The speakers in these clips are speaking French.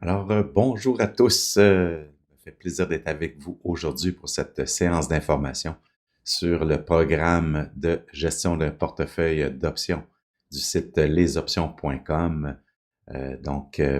Bonjour à tous. Ça fait plaisir d'être avec vous aujourd'hui pour cette séance d'information sur le programme de gestion d'un portefeuille d'options du site lesoptions.com.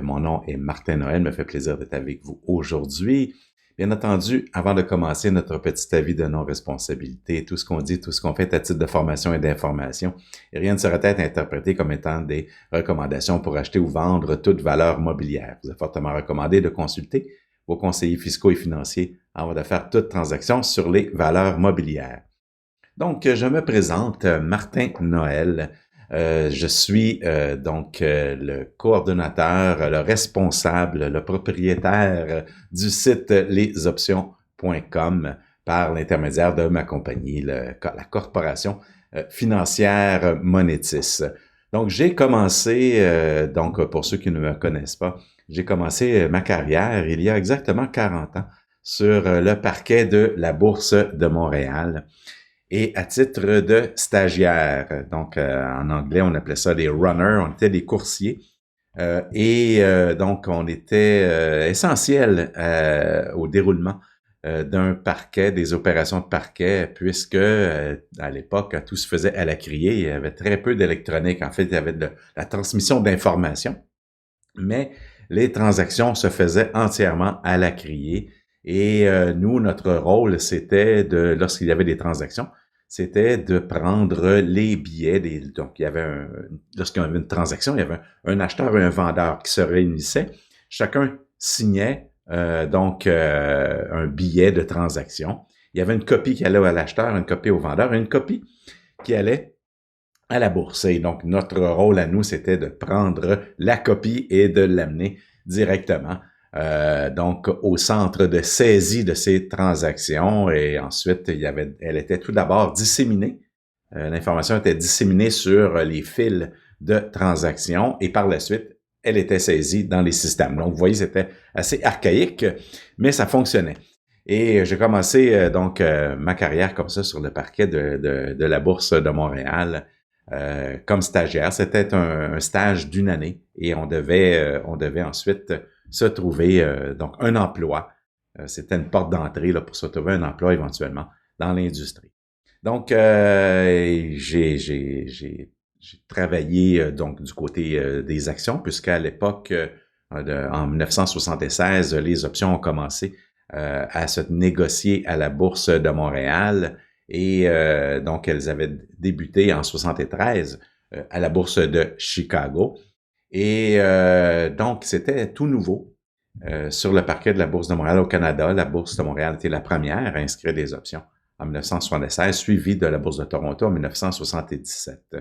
Mon nom est Martin Noël. Me fait plaisir d'être avec vous aujourd'hui. Bien entendu, avant de commencer notre petit avis de non-responsabilité, tout ce qu'on dit, tout ce qu'on fait à titre de formation et d'information, et rien ne saurait être interprété comme étant des recommandations pour acheter ou vendre toute valeur mobilière. Vous est fortement recommandé de consulter vos conseillers fiscaux et financiers avant de faire toute transaction sur les valeurs mobilières. Donc, je me présente, Martin Noël. Je suis le coordonnateur, le responsable, le propriétaire du site lesoptions.com par l'intermédiaire de ma compagnie, la corporation financière Monetis. Donc, j'ai commencé, pour ceux qui ne me connaissent pas, j'ai commencé ma carrière il y a exactement 40 ans sur le parquet de la Bourse de Montréal. Et à titre de stagiaire, en anglais, on appelait ça des runners, on était des coursiers. On était essentiel au déroulement d'un parquet, des opérations de parquet, puisque à l'époque, tout se faisait à la criée. Il y avait très peu d'électronique. En fait, il y avait de la transmission d'informations, mais les transactions se faisaient entièrement à la criée. Et nous, notre rôle, c'était lorsqu'il y avait des transactions, c'était de prendre les billets. Donc, lorsqu'il y avait une transaction, il y avait un acheteur et un vendeur qui se réunissaient. Chacun signait un billet de transaction. Il y avait une copie qui allait à l'acheteur, une copie au vendeur et une copie qui allait à la bourse. Et donc, notre rôle à nous, c'était de prendre la copie et de l'amener directement au centre de saisie de ces transactions. Et ensuite, elle était tout d'abord disséminée. L'information était disséminée sur les fils de transactions et par la suite, elle était saisie dans les systèmes. Donc, vous voyez, c'était assez archaïque, mais ça fonctionnait. Et j'ai commencé ma carrière comme ça sur le parquet de la Bourse de Montréal comme stagiaire. C'était un stage d'une année et on devait ensuite se trouver un emploi. C'était une porte d'entrée là, pour se trouver un emploi éventuellement dans l'industrie. Donc, j'ai travaillé du côté des actions, puisqu'à l'époque, en 1976, les options ont commencé à se négocier à la Bourse de Montréal. Et donc, elles avaient débuté en 73 à la Bourse de Chicago. Et donc, c'était tout nouveau sur le parquet de la Bourse de Montréal au Canada. La Bourse de Montréal était la première à inscrire des options en 1976, suivie de la Bourse de Toronto en 1977.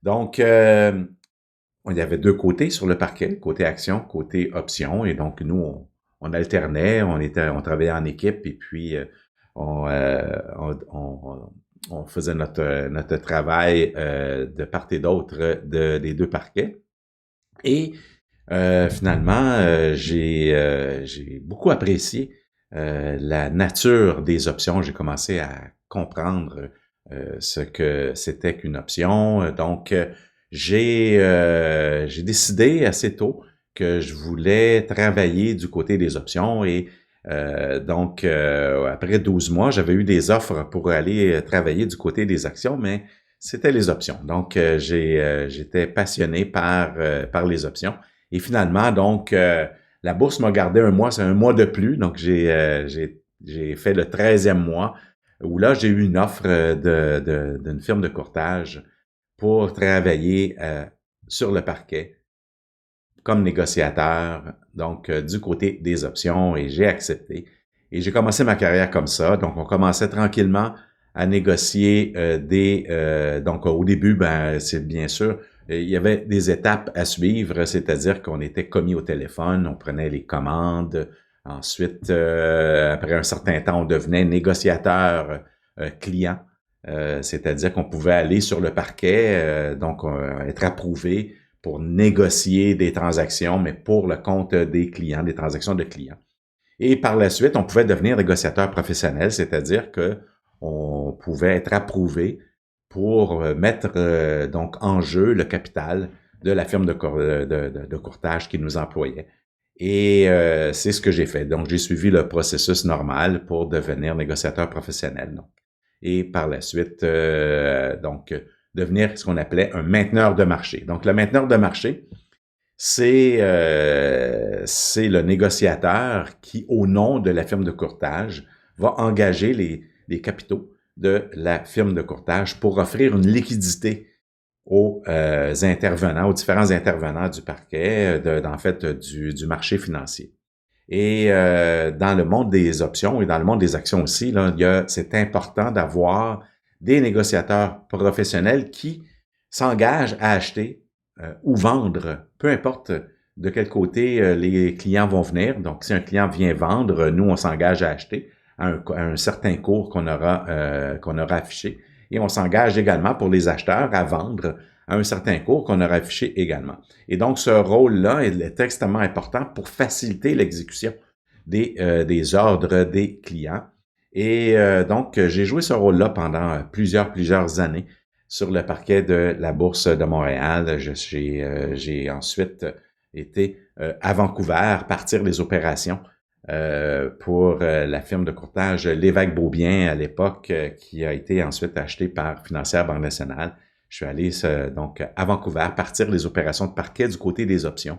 Donc, il y avait deux côtés sur le parquet, côté action, côté option. Et donc, nous, on alternait, on travaillait en équipe et puis on faisait notre travail de part et d'autre des deux parquets. Et finalement, j'ai beaucoup apprécié la nature des options. J'ai commencé à comprendre ce que c'était qu'une option. Donc, j'ai décidé assez tôt que je voulais travailler du côté des options et après 12 mois, j'avais eu des offres pour aller travailler du côté des actions, mais c'était les options. Donc, j'étais passionné par les options. Et finalement, la bourse m'a gardé un mois, c'est un mois de plus. Donc, j'ai fait le 13e mois où là, j'ai eu une offre d'une firme de courtage pour travailler sur le parquet comme négociateur, du côté des options, et j'ai accepté. Et j'ai commencé ma carrière comme ça. Donc, on commençait tranquillement à négocier au début, c'est bien sûr, il y avait des étapes à suivre, c'est-à-dire qu'on était commis au téléphone, on prenait les commandes. Ensuite, après un certain temps, on devenait négociateur client, c'est-à-dire qu'on pouvait aller sur le parquet, être approuvé pour négocier des transactions, mais pour le compte des clients, des transactions de clients. Et par la suite, on pouvait devenir négociateur professionnel, c'est-à-dire que on pouvait être approuvé pour mettre en jeu le capital de la firme de courtage qui nous employait. Et c'est ce que j'ai fait. Donc, j'ai suivi le processus normal pour devenir négociateur professionnel. Donc. Et par la suite, devenir ce qu'on appelait un mainteneur de marché. Donc, le mainteneur de marché, c'est le négociateur qui, au nom de la firme de courtage, va engager les capitaux de la firme de courtage pour offrir une liquidité aux intervenants, aux différents intervenants du parquet, du marché financier. Et dans le monde des options et dans le monde des actions aussi, là, c'est important d'avoir des négociateurs professionnels qui s'engagent à acheter ou vendre, peu importe de quel côté les clients vont venir. Donc, si un client vient vendre, nous, on s'engage à acheter à un certain cours qu'on aura affiché. Et on s'engage également pour les acheteurs à vendre à un certain cours qu'on aura affiché également. Et donc, ce rôle-là est extrêmement important pour faciliter l'exécution des ordres des clients. Et donc, j'ai joué ce rôle-là pendant plusieurs années sur le parquet de la Bourse de Montréal. J'ai ensuite été à Vancouver, partir les opérations pour la firme de courtage Lévesque-Beaubien à l'époque, qui a été ensuite achetée par Financière Banque Nationale. Je suis allé donc à Vancouver, partir les opérations de parquet du côté des options.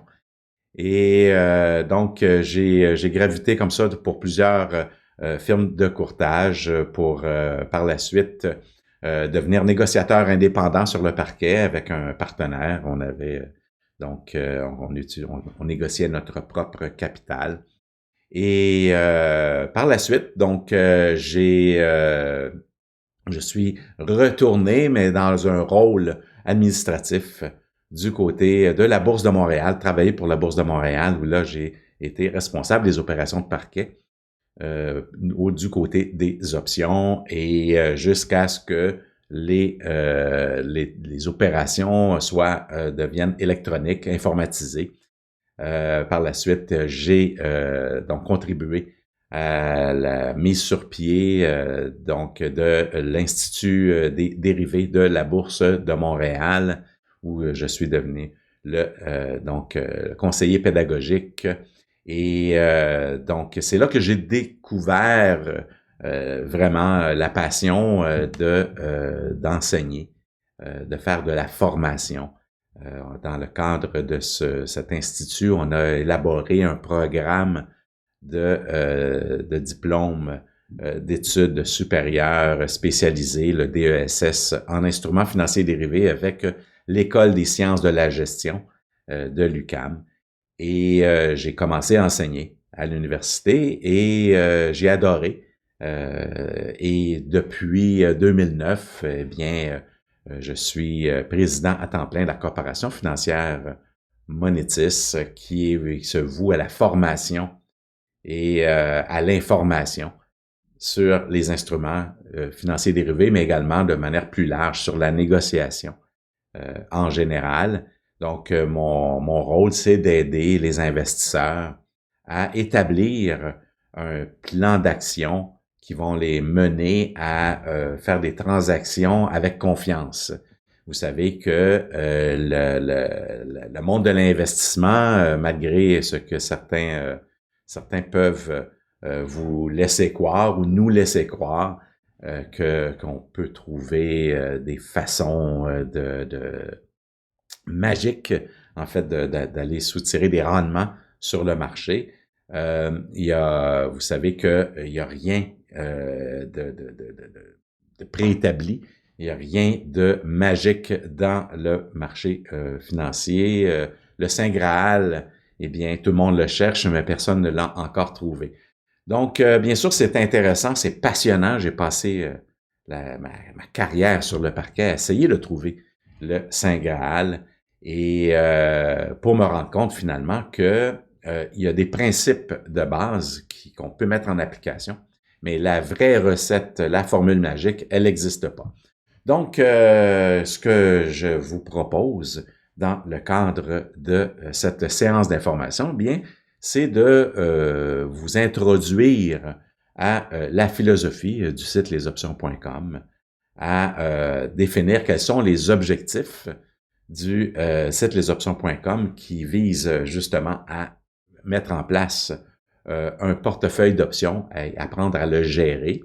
Et donc, j'ai gravité comme ça pour plusieurs firmes de courtage pour par la suite devenir négociateur indépendant sur le parquet avec un partenaire. On avait donc on négociait notre propre capital. Et par la suite, donc je suis retourné, mais dans un rôle administratif du côté de la Bourse de Montréal, travailler pour la Bourse de Montréal, où là, j'ai été responsable des opérations de parquet du côté des options et jusqu'à ce que les opérations deviennent électroniques, informatisées. Par la suite, j'ai donc contribué à la mise sur pied de l'Institut des dérivés de la Bourse de Montréal, où je suis devenu le conseiller pédagogique. Et donc, c'est là que j'ai découvert vraiment la passion d'enseigner, de faire de la formation. Dans le cadre de cet institut, on a élaboré un programme de diplôme d'études supérieures spécialisées, le DESS, en instruments financiers dérivés avec l'École des sciences de la gestion de l'UQAM. Et j'ai commencé à enseigner à l'université et j'ai adoré. Et depuis 2009, eh bien, je suis président à temps plein de la Corporation financière Monétis, qui se voue à la formation et à l'information sur les instruments financiers dérivés, mais également de manière plus large sur la négociation en général. Donc, mon rôle, c'est d'aider les investisseurs à établir un plan d'action qui vont les mener à faire des transactions avec confiance. Vous savez que le monde de l'investissement, malgré ce que certains peuvent vous laisser croire ou nous laisser croire, qu'on peut trouver des façons magiques, en fait, d'aller soutirer des rendements sur le marché. Vous savez que il y a rien de préétabli. Il n'y a rien de magique dans le marché financier. Le Saint Graal, eh bien, tout le monde le cherche, mais personne ne l'a encore trouvé. Donc, bien sûr, c'est intéressant, c'est passionnant. J'ai passé ma carrière sur le parquet à essayer de trouver le Saint Graal et pour me rendre compte finalement que il y a des principes de base qu'on peut mettre en application, mais la vraie recette, la formule magique, elle n'existe pas. Donc, ce que je vous propose dans le cadre de cette séance d'information, bien, c'est de vous introduire à la philosophie du site lesoptions.com, à définir quels sont les objectifs du site lesoptions.com qui vise justement à mettre en place un portefeuille d'options, apprendre à le gérer.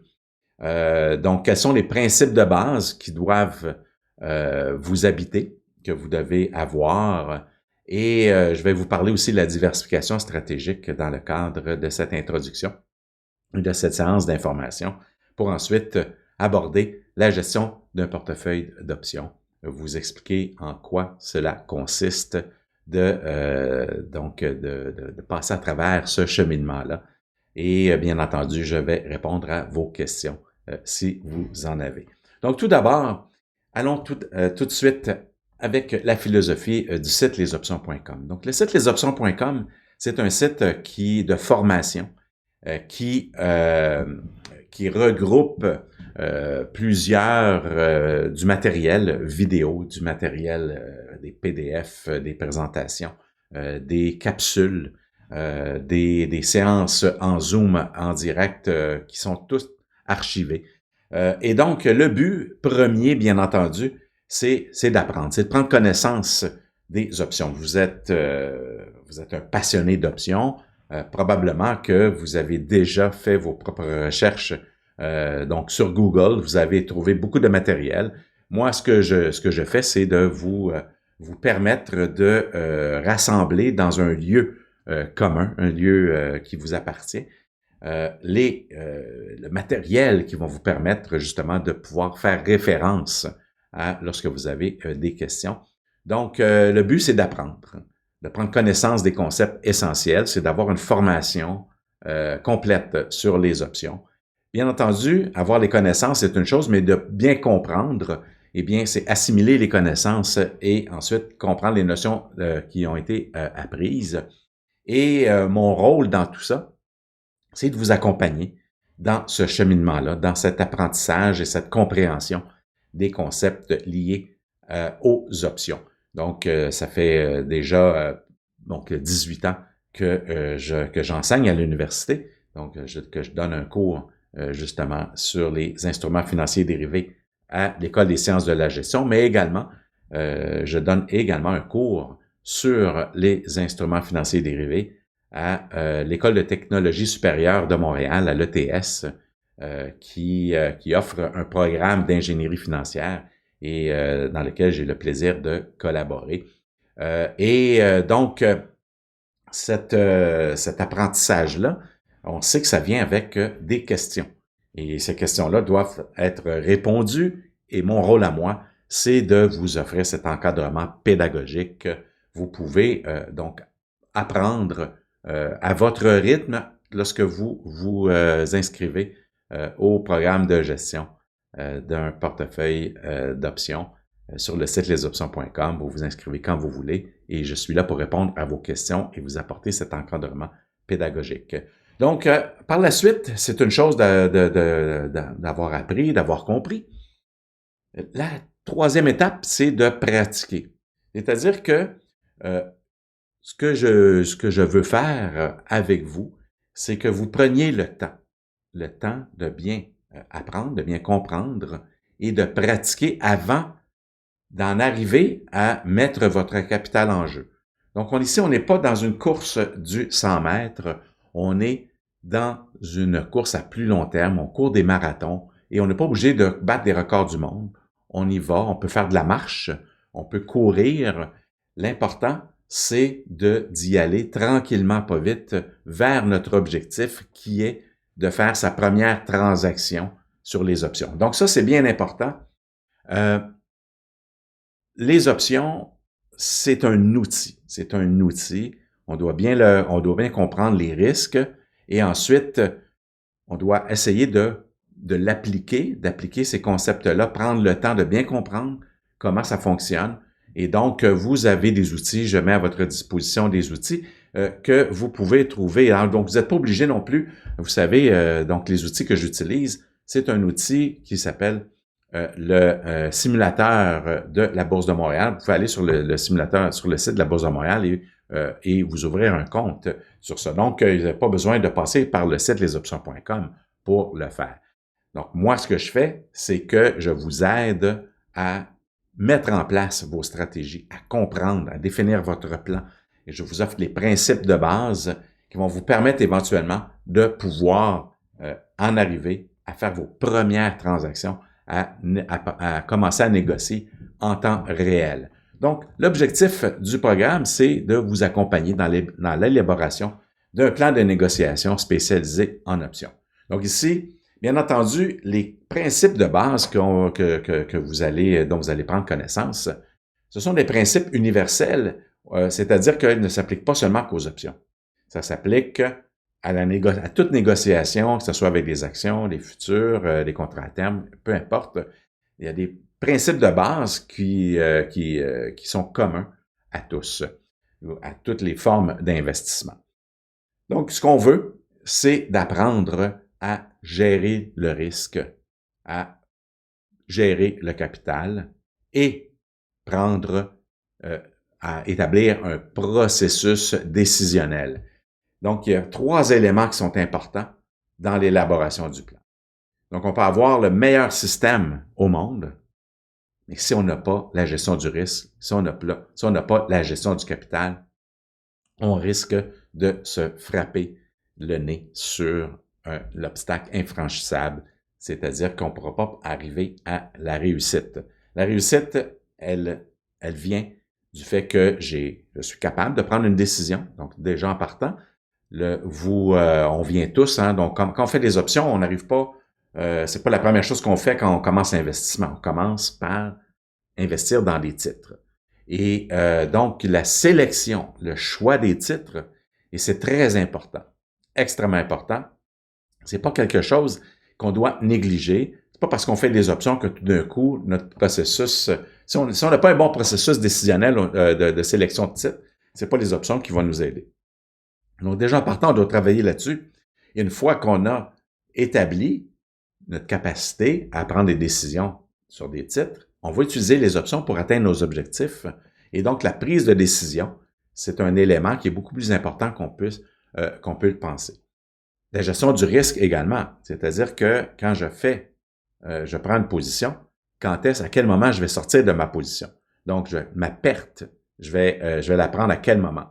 Donc, quels sont les principes de base qui doivent vous habiter, que vous devez avoir? Et je vais vous parler aussi de la diversification stratégique dans le cadre de cette introduction, de cette séance d'information, pour ensuite aborder la gestion d'un portefeuille d'options, vous expliquer en quoi cela consiste de passer à travers ce cheminement-là. Et bien entendu, je vais répondre à vos questions si vous en avez. Donc tout d'abord, allons tout de suite avec la philosophie du site lesoptions.com. Donc le site lesoptions.com, c'est un site de formation qui regroupe plusieurs du matériel vidéo, du matériel des PDF, des présentations, des capsules, des séances en Zoom en direct qui sont tous archivées. Et donc, le but premier, bien entendu, c'est d'apprendre, c'est de prendre connaissance des options. Vous êtes un passionné d'options, probablement que vous avez déjà fait vos propres recherches donc sur Google, vous avez trouvé beaucoup de matériel. Moi, ce que je fais, c'est de vous permettre de rassembler dans un lieu commun, un lieu qui vous appartient, le matériel qui vont vous permettre justement de pouvoir faire référence lorsque vous avez des questions. Donc, le but, c'est d'apprendre, de prendre connaissance des concepts essentiels, c'est d'avoir une formation complète sur les options. Bien entendu, avoir les connaissances, c'est une chose, mais de bien comprendre, eh bien, c'est assimiler les connaissances et ensuite comprendre les notions qui ont été apprises. Et mon rôle dans tout ça, c'est de vous accompagner dans ce cheminement-là, dans cet apprentissage et cette compréhension des concepts liés aux options. Donc, ça fait déjà 18 ans que j'enseigne à l'université, donc que je donne un cours justement sur les instruments financiers dérivés à l'École des sciences de la gestion, mais également, je donne également un cours sur les instruments financiers dérivés à l'École de technologie supérieure de Montréal, à l'ETS, qui offre un programme d'ingénierie financière et dans lequel j'ai le plaisir de collaborer. Donc, cet apprentissage-là, on sait que ça vient avec des questions. Et ces questions-là doivent être répondues. Et mon rôle à moi, c'est de vous offrir cet encadrement pédagogique. Vous pouvez donc apprendre à votre rythme lorsque vous vous inscrivez au programme de gestion d'un portefeuille d'options sur le site lesoptions.com. Vous vous inscrivez quand vous voulez et je suis là pour répondre à vos questions et vous apporter cet encadrement pédagogique. Donc, par la suite, c'est une chose d'avoir appris, d'avoir compris. La troisième étape, c'est de pratiquer. C'est-à-dire que ce que je veux faire avec vous, c'est que vous preniez le temps de bien apprendre, de bien comprendre et de pratiquer avant d'en arriver à mettre votre capital en jeu. Donc, ici, on n'est pas dans une course du 100 mètres, on est dans une course à plus long terme, on court des marathons et on n'est pas obligé de battre des records du monde. On y va, on peut faire de la marche, on peut courir. L'important, c'est d'y aller tranquillement, pas vite, vers notre objectif qui est de faire sa première transaction sur les options. Donc ça, c'est bien important. Les options, c'est un outil. C'est un outil. On doit bien comprendre les risques et ensuite, on doit essayer d'appliquer ces concepts-là, prendre le temps de bien comprendre comment ça fonctionne. Et donc, vous avez des outils, je mets à votre disposition des outils que vous pouvez trouver. Alors, donc, vous n'êtes pas obligé non plus, vous savez, donc les outils que j'utilise, c'est un outil qui s'appelle le simulateur de la Bourse de Montréal. Vous pouvez aller sur le simulateur, sur le site de la Bourse de Montréal et vous ouvrir un compte sur ça. Donc, vous n'avez pas besoin de passer par le site lesoptions.com pour le faire. Donc, moi, ce que je fais, c'est que je vous aide à mettre en place vos stratégies, à comprendre, à définir votre plan et je vous offre les principes de base qui vont vous permettre éventuellement de pouvoir en arriver à faire vos premières transactions, à commencer à négocier en temps réel. Donc, l'objectif du programme, c'est de vous accompagner dans l'élaboration d'un plan de négociation spécialisé en options. Donc ici, bien entendu, les principes de base dont vous allez prendre connaissance, ce sont des principes universels, c'est-à-dire qu'ils ne s'appliquent pas seulement qu'aux options. Ça s'applique à toute négociation, que ce soit avec des actions, des futurs, des contrats à terme, peu importe. Il y a des principes de base qui sont communs à tous, à toutes les formes d'investissement. Donc, ce qu'on veut, c'est d'apprendre à gérer le risque, à gérer le capital et à établir un processus décisionnel. Donc, il y a 3 éléments qui sont importants dans l'élaboration du plan. Donc, on peut avoir le meilleur système au monde, mais si on n'a pas la gestion du risque, si on n'a pas la gestion du capital, on risque de se frapper le nez sur l'obstacle infranchissable, c'est-à-dire qu'on ne pourra pas arriver à la réussite. La réussite, elle vient du fait que je suis capable de prendre une décision. Donc, déjà en partant, on vient tous, hein, donc quand on fait des options, on n'arrive pas, c'est pas la première chose qu'on fait quand on commence l'investissement. On commence par investir dans des titres. Et donc, la sélection, le choix des titres, et c'est très important, extrêmement important. C'est pas quelque chose qu'on doit négliger. C'est pas parce qu'on fait des options que tout d'un coup, notre processus, si on n'a pas un bon processus décisionnel de sélection de titres, c'est pas les options qui vont nous aider. Donc, déjà, en partant, on doit travailler là-dessus. Et une fois qu'on a établi notre capacité à prendre des décisions sur des titres, on va utiliser les options pour atteindre nos objectifs. Et donc, la prise de décision, c'est un élément qui est beaucoup plus important qu'on peut le penser. La gestion du risque également, c'est-à-dire que quand je prends une position, à quel moment je vais sortir de ma position. Donc, ma perte, je vais la prendre à quel moment.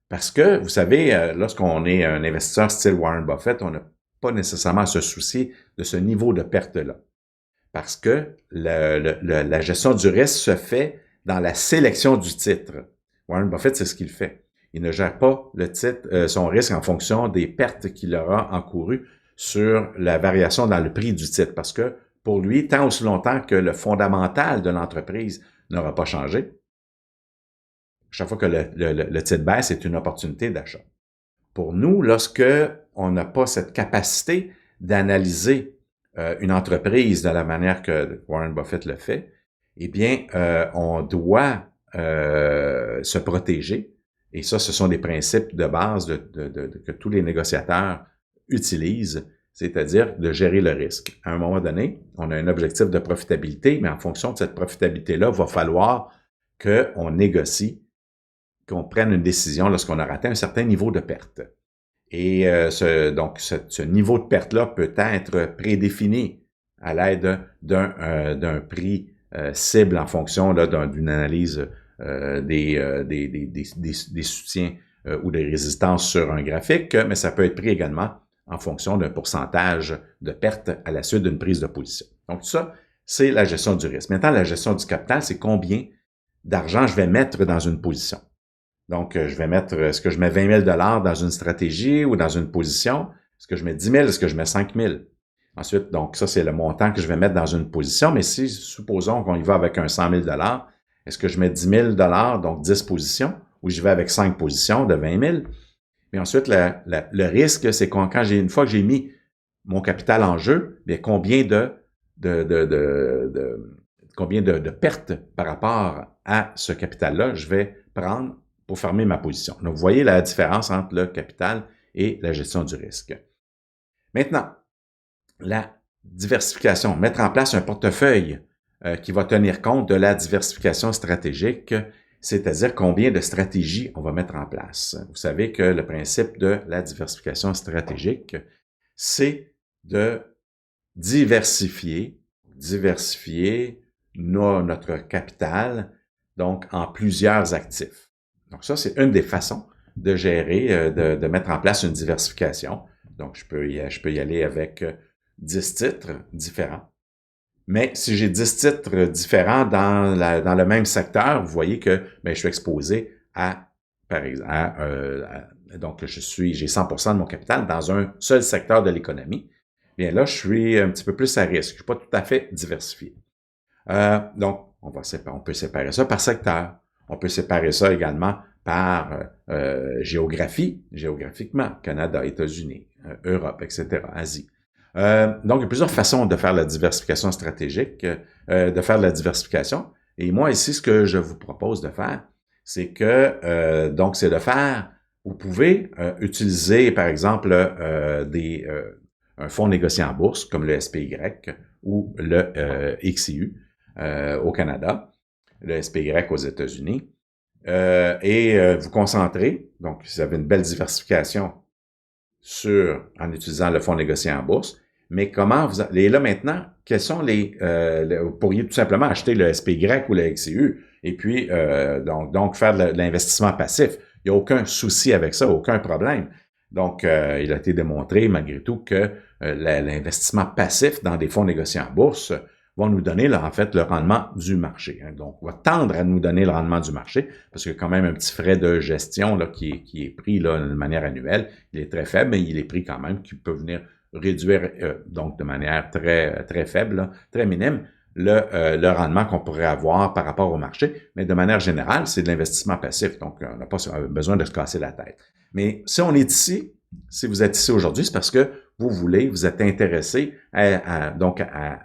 Parce que, vous savez, lorsqu'on est un investisseur style Warren Buffett, on n'a pas nécessairement à se soucier de ce niveau de perte-là. Parce que la gestion du risque se fait dans la sélection du titre. Warren Buffett, c'est ce qu'il fait. Il ne gère pas son risque en fonction des pertes qu'il aura encourues sur la variation dans le prix du titre. Parce que pour lui, tant aussi longtemps que le fondamental de l'entreprise n'aura pas changé, chaque fois que le titre baisse, c'est une opportunité d'achat. Pour nous, lorsque on n'a pas cette capacité d'analyser une entreprise de la manière que Warren Buffett le fait, eh bien, on doit se protéger. Et ça, ce sont des principes de base que tous les négociateurs utilisent, c'est-à-dire de gérer le risque. À un moment donné, on a un objectif de profitabilité, mais en fonction de cette profitabilité-là, il va falloir qu'on négocie, qu'on prenne une décision lorsqu'on a atteint un certain niveau de perte. Et donc, ce niveau de perte-là peut être prédéfini à l'aide d'un prix cible en fonction d'une analyse des soutiens ou des résistances sur un graphique, mais ça peut être pris également en fonction d'un pourcentage de perte à la suite d'une prise de position. Donc, ça, c'est la gestion du risque. Maintenant, la gestion du capital, c'est combien d'argent je vais mettre dans une position. Donc, est-ce que je mets 20 000 dans une stratégie ou dans une position? Est-ce que je mets 10 000? Est-ce que je mets 5 000? Ensuite, donc ça, c'est le montant que je vais mettre dans une position. Mais si, supposons qu'on y va avec un 100 000 est-ce que je mets 10 000 donc 10 positions, ou je vais avec 5 positions de 20 000? Mais ensuite, le risque, c'est une fois que j'ai mis mon capital en jeu, bien, combien de pertes par rapport à ce capital-là je vais prendre pour fermer ma position. Donc, vous voyez la différence entre le capital et la gestion du risque. Maintenant, la diversification, mettre en place un portefeuille qui va tenir compte de la diversification stratégique, c'est-à-dire combien de stratégies on va mettre en place. Vous savez que le principe de la diversification stratégique, c'est de diversifier notre capital, donc en plusieurs actifs. Donc ça, c'est une des façons de gérer, de mettre en place une diversification. Donc, je peux y aller avec 10 titres différents. Mais si j'ai 10 titres différents dans le même secteur, vous voyez que je suis exposé à, par exemple, donc j'ai 100% de mon capital dans un seul secteur de l'économie. Bien là, je suis un petit peu plus à risque. Je suis pas tout à fait diversifié. Donc, on peut séparer ça par secteur. On peut séparer ça également par géographiquement, Canada, États-Unis, Europe, etc., Asie. Donc, il y a plusieurs façons de faire la diversification stratégique, de faire de la diversification. Et moi, ici, ce que je vous propose de faire, c'est que, donc, c'est de faire, vous pouvez utiliser, par exemple, un fonds négocié en bourse, comme le SPY ou le XIU au Canada, le SPY aux États-Unis, et vous concentrer, donc, vous avez une belle diversification en utilisant le fonds négocié en bourse. Mais comment et là maintenant, quels sont vous pourriez tout simplement acheter le SPY ou le XCU et puis donc faire de l'investissement passif. Il n'y a aucun souci avec ça, aucun problème. Donc, il a été démontré malgré tout que l'investissement passif dans des fonds négociés en bourse vont nous donner là, en fait le rendement du marché. Hein. Donc, on va tendre à nous donner le rendement du marché parce qu'il y a quand même un petit frais de gestion là, qui est pris là, de manière annuelle. Il est très faible, mais il est pris quand même, qui peut venir réduire donc de manière très, très faible, là, très minime, le rendement qu'on pourrait avoir par rapport au marché. Mais de manière générale, c'est de l'investissement passif. Donc, on n'a pas besoin de se casser la tête. Mais si on est ici, si vous êtes ici aujourd'hui, c'est parce que vous êtes intéressé à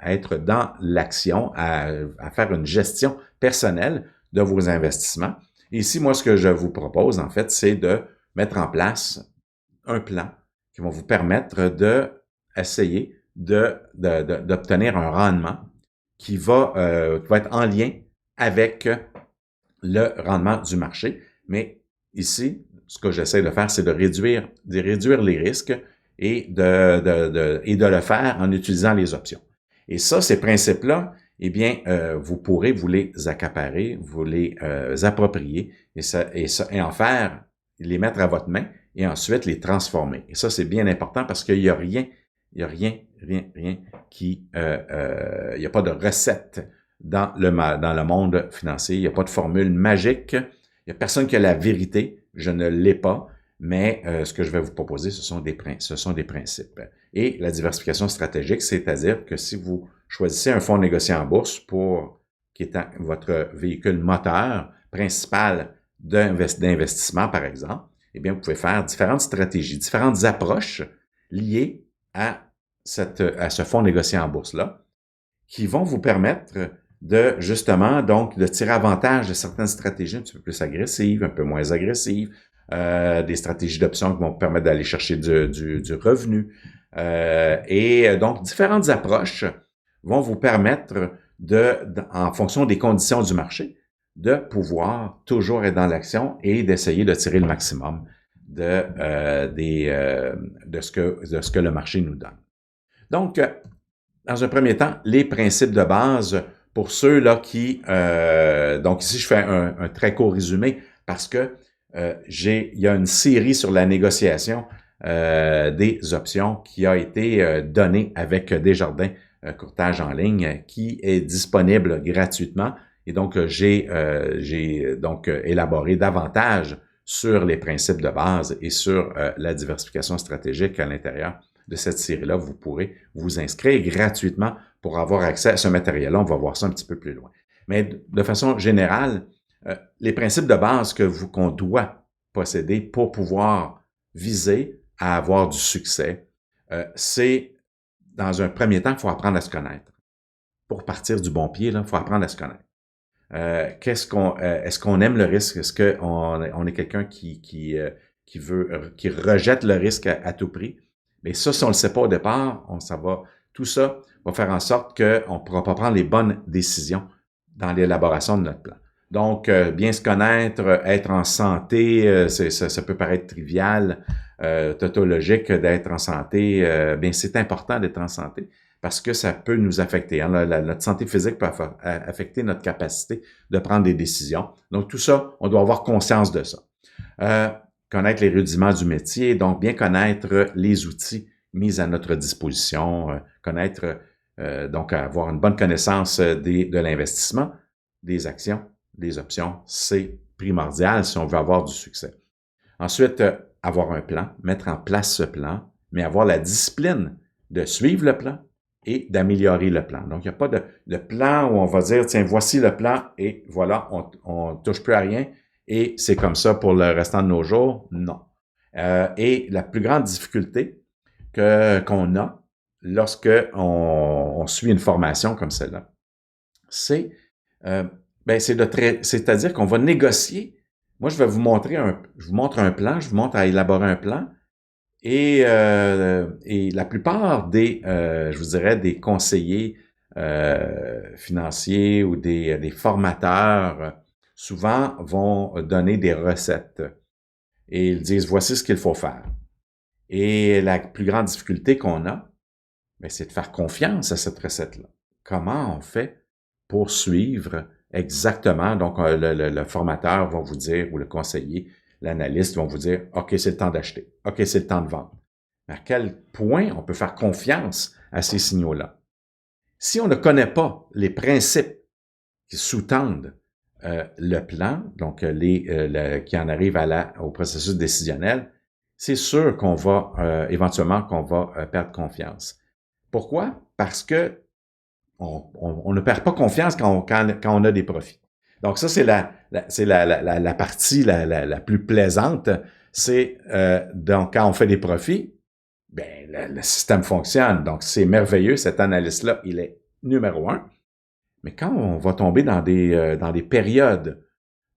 être dans l'action, à faire une gestion personnelle de vos investissements. Et ici, moi, ce que je vous propose, en fait, c'est de mettre en place un plan qui va vous permettre d'essayer d'obtenir un rendement qui va être en lien avec le rendement du marché. Mais ici, ce que j'essaie de faire, c'est de réduire les risques et de le faire en utilisant les options. Et ça, ces principes-là, eh bien, vous pourrez vous les accaparer, vous les approprier et en faire, les mettre à votre main et ensuite les transformer. Et ça, c'est bien important parce qu'il n'y a rien qui, il n'y a pas de recette dans le monde financier. Il n'y a pas de formule magique. Il n'y a personne qui a la vérité. Je ne l'ai pas. Mais ce que je vais vous proposer, ce sont des principes. Et la diversification stratégique, c'est-à-dire que si vous choisissez un fonds négocié en bourse qui est votre véhicule moteur principal d'investissement, par exemple, eh bien, vous pouvez faire différentes stratégies, différentes approches liées à ce fonds négocié en bourse-là, qui vont vous permettre de, justement, donc, de tirer avantage de certaines stratégies un petit peu plus agressives, un peu moins agressives, des stratégies d'options qui vont vous permettre d'aller chercher du revenu. Et donc, différentes approches vont vous permettre en fonction des conditions du marché, de pouvoir toujours être dans l'action et d'essayer de tirer le maximum de ce que le marché nous donne. Donc, dans un premier temps, les principes de base pour ceux là qui... donc ici, je fais un très court résumé parce que il y a une série sur la négociation des options qui a été donnée avec Desjardins Courtage en ligne qui est disponible gratuitement. Et donc, j'ai donc élaboré davantage sur les principes de base et sur la diversification stratégique à l'intérieur de cette série-là. Vous pourrez vous inscrire gratuitement pour avoir accès à ce matériel-là. On va voir ça un petit peu plus loin. Mais de façon générale, les principes de base qu'on doit posséder pour pouvoir viser à avoir du succès, c'est, dans un premier temps, il faut apprendre à se connaître. Pour partir du bon pied, il faut apprendre à se connaître. Est-ce qu'on aime le risque? Est-ce qu'on est quelqu'un qui rejette le risque à tout prix? Mais ça, si on le sait pas au départ, tout ça va faire en sorte qu'on ne pourra pas prendre les bonnes décisions dans l'élaboration de notre plan. Donc, bien se connaître, être en santé, ça peut paraître trivial, tautologique d'être en santé. Bien, c'est important d'être en santé. parce que ça peut nous affecter. Hein. Notre santé physique peut affecter notre capacité de prendre des décisions. Donc, tout ça, on doit avoir conscience de ça. Connaître les rudiments du métier, donc bien connaître les outils mis à notre disposition, donc avoir une bonne connaissance de l'investissement, des actions, des options, c'est primordial si on veut avoir du succès. Ensuite, avoir un plan, mettre en place ce plan, mais avoir la discipline de suivre le plan et d'améliorer le plan. Donc, il n'y a pas de plan où on va dire, tiens, voici le plan et voilà, on touche plus à rien et c'est comme ça pour le restant de nos jours. Non. Et la plus grande difficulté qu'on a lorsque on suit une formation comme celle-là, c'est c'est-à-dire qu'on va négocier. Moi, je vous montre un plan, je vous montre à élaborer un plan, et la plupart je vous dirais, des conseillers financiers ou des formateurs, souvent vont donner des recettes et ils disent voici ce qu'il faut faire. Et la plus grande difficulté qu'on a, c'est de faire confiance à cette recette-là. Comment on fait pour suivre exactement? Donc, le formateur va vous dire, ou le conseiller, l'analyste vont vous dire, OK, c'est le temps d'acheter. OK, c'est le temps de vendre. À quel point on peut faire confiance à ces signaux-là? Si on ne connaît pas les principes qui sous-tendent le plan, donc qui en arrive au processus décisionnel, c'est sûr qu'on va éventuellement perdre confiance. Pourquoi? Parce que on ne perd pas confiance quand on a des profits. Donc ça, c'est la partie la plus plaisante. C'est donc quand on fait des profits, le système fonctionne. Donc c'est merveilleux. Cet analyste-là, il est numéro 1. Mais quand on va tomber dans des périodes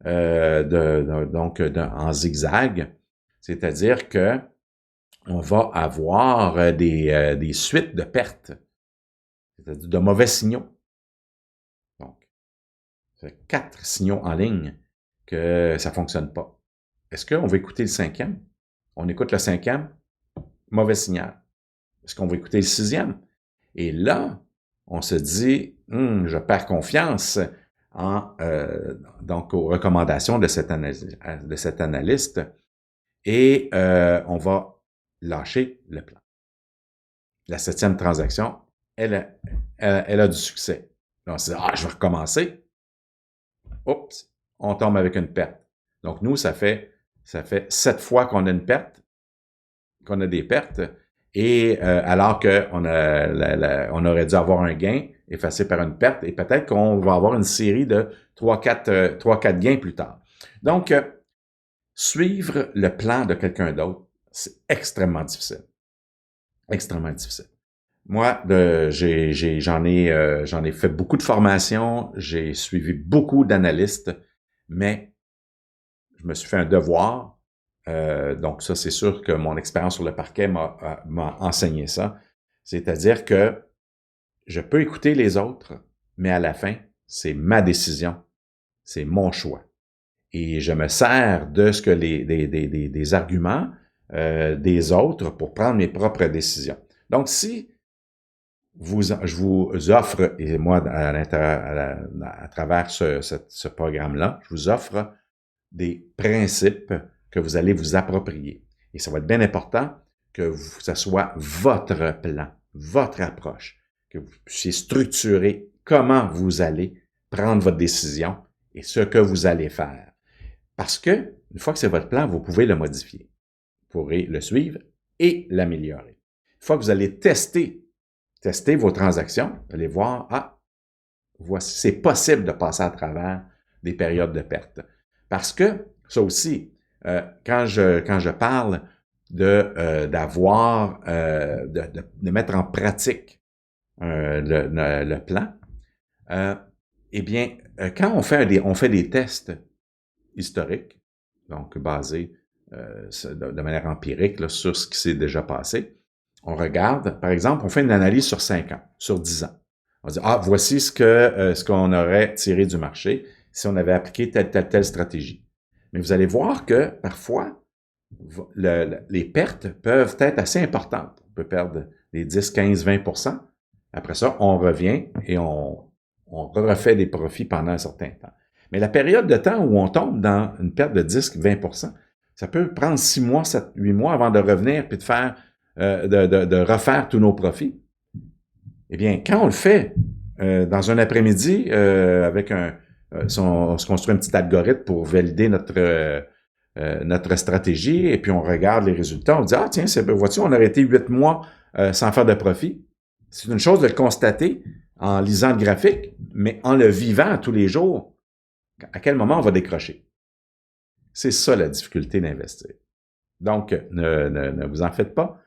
en zigzag, c'est-à-dire que on va avoir des suites de pertes, c'est-à-dire de mauvais signaux. Donc, c'est 4 signaux en ligne que ça fonctionne pas. Est-ce qu'on va écouter le 5e? On écoute le 5e, mauvais signal. Est-ce qu'on va écouter le 6e? Et là, on se dit, je perds confiance donc aux recommandations de cet analyste et on va lâcher le plan. La 7e transaction, elle a du succès. Là, on se dit, je vais recommencer. Oups, on tombe avec une perte. Donc, nous, ça fait 7 fois qu'on a une perte, qu'on a des pertes, et alors qu'on on aurait dû avoir un gain effacé par une perte, et peut-être qu'on va avoir une série de 3-4 gains plus tard. Donc, suivre le plan de quelqu'un d'autre, c'est extrêmement difficile. Extrêmement difficile. Moi, j'en ai fait beaucoup de formations, j'ai suivi beaucoup d'analystes, mais je me suis fait un devoir. Donc ça, c'est sûr que mon expérience sur le parquet m'a enseigné ça. C'est-à-dire que je peux écouter les autres, mais à la fin, c'est ma décision, c'est mon choix. Et je me sers de ce que des arguments des autres pour prendre mes propres décisions. Donc, si je vous offre, et moi, à travers ce programme-là, je vous offre des principes que vous allez vous approprier. Et ça va être bien important que ça soit votre plan, votre approche, que vous puissiez structurer comment vous allez prendre votre décision et ce que vous allez faire. Parce que, une fois que c'est votre plan, vous pouvez le modifier. Vous pourrez le suivre et l'améliorer. Une fois que vous allez tester vos transactions, vous allez voir, voici, c'est possible de passer à travers des périodes de perte. Parce que, ça aussi, quand je parle de mettre en pratique le plan, quand on fait des tests historiques, donc basés de manière empirique là, sur ce qui s'est déjà passé, on regarde, par exemple, on fait une analyse sur 5 ans, sur 10 ans. On dit, voici ce qu'on aurait tiré du marché si on avait appliqué telle stratégie. Mais vous allez voir que, parfois, les pertes peuvent être assez importantes. On peut perdre les 10, 15, 20%. Après ça, on revient et on refait des profits pendant un certain temps. Mais la période de temps où on tombe dans une perte de 10-20%, ça peut prendre 6 mois, 7, 8 mois avant de revenir puis de faire, de refaire tous nos profits. Eh bien, quand on le fait dans un après-midi avec on se construit un petit algorithme pour valider notre stratégie et puis on regarde les résultats, on dit « Ah tiens, vois-tu, on aurait été 8 mois sans faire de profit. » C'est une chose de le constater en lisant le graphique, mais en le vivant tous les jours, à quel moment on va décrocher? C'est ça la difficulté d'investir. Donc, ne vous en faites pas.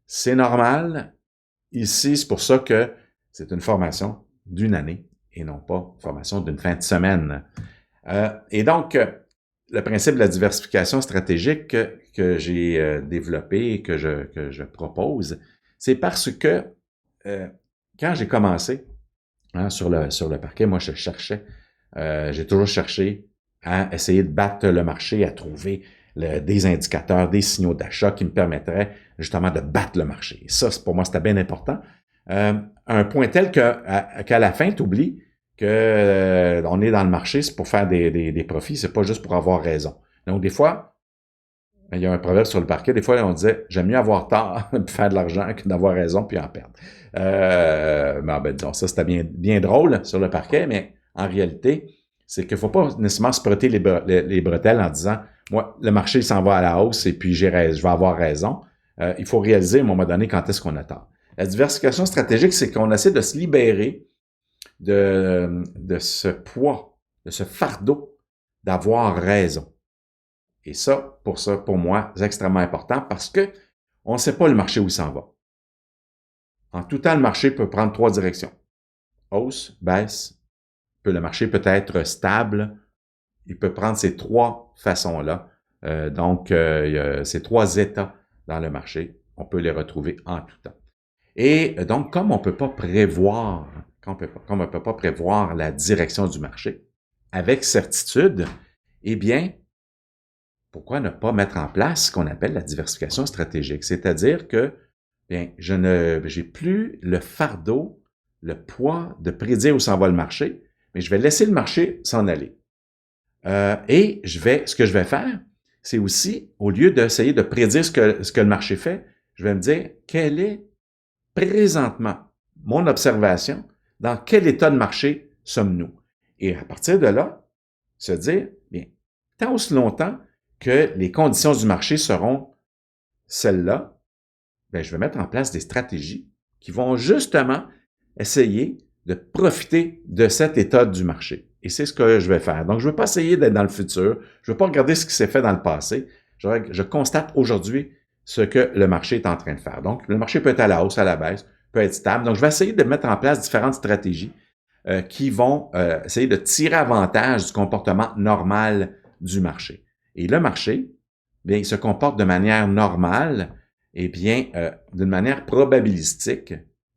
C'est normal. Ici, c'est pour ça que c'est une formation d'une année et non pas une formation d'une fin de semaine. Et donc, le principe de la diversification stratégique que j'ai développé et que je propose, c'est parce que quand j'ai commencé sur le parquet, moi, j'ai toujours cherché à essayer de battre le marché, à trouver des indicateurs, des signaux d'achat qui me permettraient justement de battre le marché. Et ça, pour moi, c'était bien important. Un point tel qu'à la fin, tu oublies que on est dans le marché, c'est pour faire des profits, c'est pas juste pour avoir raison. Donc, des fois, il y a un proverbe sur le parquet, des fois, on disait « J'aime mieux avoir tort et faire de l'argent que d'avoir raison puis en perdre. » Disons, ça, c'était bien drôle sur le parquet, mais en réalité, c'est qu'il ne faut pas nécessairement se frotter les bretelles en disant « Moi, le marché s'en va à la hausse et puis je vais avoir raison. » Il faut réaliser à un moment donné quand est-ce qu'on a tort. La diversification stratégique, c'est qu'on essaie de se libérer de ce poids, de ce fardeau d'avoir raison. Et ça, pour moi, c'est extrêmement important parce que on ne sait pas le marché où il s'en va. En tout temps, le marché peut prendre 3 directions. Hausse, baisse, le marché peut être stable. Il peut prendre ces 3 façons-là. Il y a ces 3 états dans le marché. On peut les retrouver en tout temps. Et donc, comme on ne peut pas prévoir, la direction du marché avec certitude, eh bien, pourquoi ne pas mettre en place ce qu'on appelle la diversification stratégique? C'est-à-dire que, bien, j'ai plus le fardeau, le poids de prédire où s'en va le marché, mais je vais laisser le marché s'en aller. Et ce que je vais faire, c'est aussi, au lieu d'essayer de prédire ce que le marché fait, je vais me dire, quel est présentement mon observation, dans quel état de marché sommes-nous? Et à partir de là, se dire, bien, tant aussi longtemps que les conditions du marché seront celles-là, bien, je vais mettre en place des stratégies qui vont justement essayer de profiter de cet état du marché. Et c'est ce que je vais faire. Donc, je ne veux pas essayer d'être dans le futur. Je ne veux pas regarder ce qui s'est fait dans le passé. Je constate aujourd'hui ce que le marché est en train de faire. Donc, le marché peut être à la hausse, à la baisse, peut être stable. Donc, je vais essayer de mettre en place différentes stratégies qui vont essayer de tirer avantage du comportement normal du marché. Et le marché, bien, il se comporte de manière normale, et bien, d'une manière probabilistique.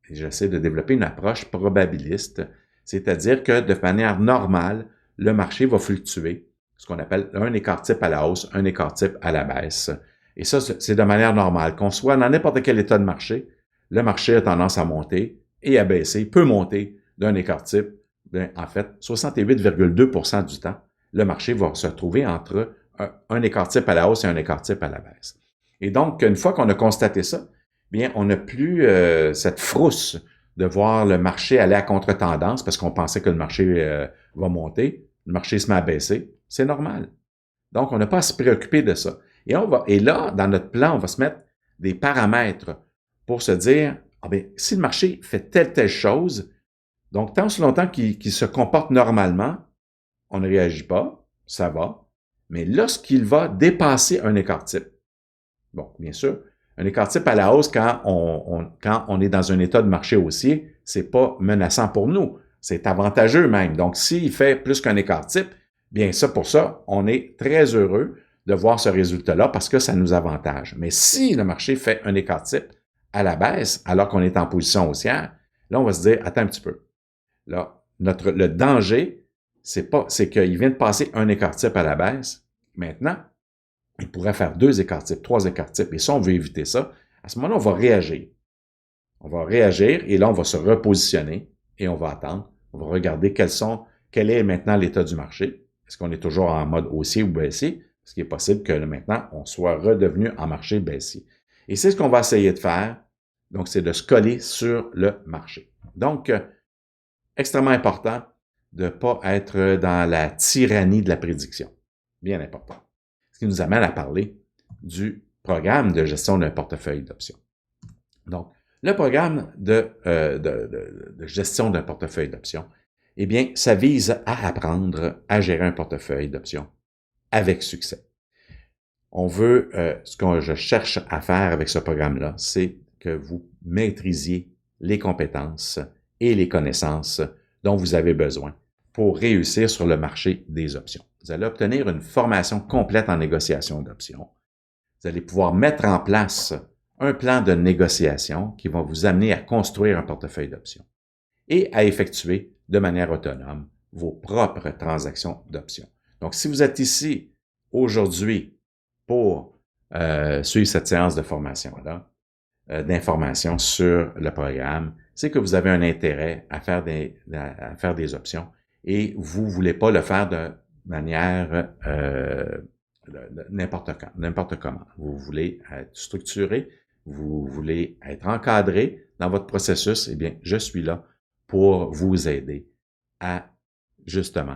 Et j'essaie de développer une approche probabiliste, c'est-à-dire que de manière normale, le marché va fluctuer, ce qu'on appelle un écart type à la hausse, un écart type à la baisse. Et ça, c'est de manière normale. Qu'on soit dans n'importe quel état de marché, le marché a tendance à monter et à baisser, peut monter d'un écart type. Bien, en fait, 68,2% du temps, le marché va se trouver entre un écart type à la hausse et un écart type à la baisse. Et donc, une fois qu'on a constaté ça, bien, on n'a plus cette frousse de voir le marché aller à contre-tendance parce qu'on pensait que le marché va monter, le marché se met à baisser. C'est normal. Donc, on n'a pas à se préoccuper de ça. Et là, dans notre plan, on va se mettre des paramètres pour se dire, ah bien, si le marché fait telle chose, donc tant aussi longtemps qu'il se comporte normalement, on ne réagit pas, ça va. Mais lorsqu'il va dépasser un écart type, bon, bien sûr, un écart type à la hausse quand on est dans un état de marché haussier, c'est pas menaçant pour nous. C'est avantageux même. Donc, s'il fait plus qu'un écart type, bien ça, pour ça, on est très heureux de voir ce résultat-là parce que ça nous avantage. Mais si le marché fait un écart type à la baisse, alors qu'on est en position haussière, là, on va se dire, attends un petit peu. Là, le danger, c'est qu'il vient de passer un écart type à la baisse. Maintenant, il pourrait faire 2 écarts types, 3 écarts types. Et ça, on veut éviter ça. À ce moment-là, on va réagir. On va réagir et là, on va se repositionner et on va attendre. On va regarder quel est maintenant l'état du marché. Est-ce qu'on est toujours en mode haussier ou baissier? Parce qu'il est possible que maintenant, on soit redevenu en marché baissier. Et c'est ce qu'on va essayer de faire. Donc, c'est de se coller sur le marché. Donc, extrêmement important de ne pas être dans la tyrannie de la prédiction. Bien important. Ce qui nous amène à parler du programme de gestion d'un portefeuille d'options. Donc, le programme de gestion d'un portefeuille d'options, eh bien, ça vise à apprendre à gérer un portefeuille d'options avec succès. On veut, ce que je cherche à faire avec ce programme-là, c'est que vous maîtrisiez les compétences et les connaissances dont vous avez besoin pour réussir sur le marché des options. Vous allez obtenir une formation complète en négociation d'options. Vous allez pouvoir mettre en place un plan de négociation qui va vous amener à construire un portefeuille d'options et à effectuer de manière autonome vos propres transactions d'options. Donc, si vous êtes ici aujourd'hui pour suivre cette séance de formation-là, d'informations sur le programme, c'est que vous avez un intérêt à faire des options et vous ne voulez pas le faire de manière n'importe comment. Vous voulez être structuré, vous voulez être encadré dans votre processus, eh bien, je suis là pour vous aider à, justement,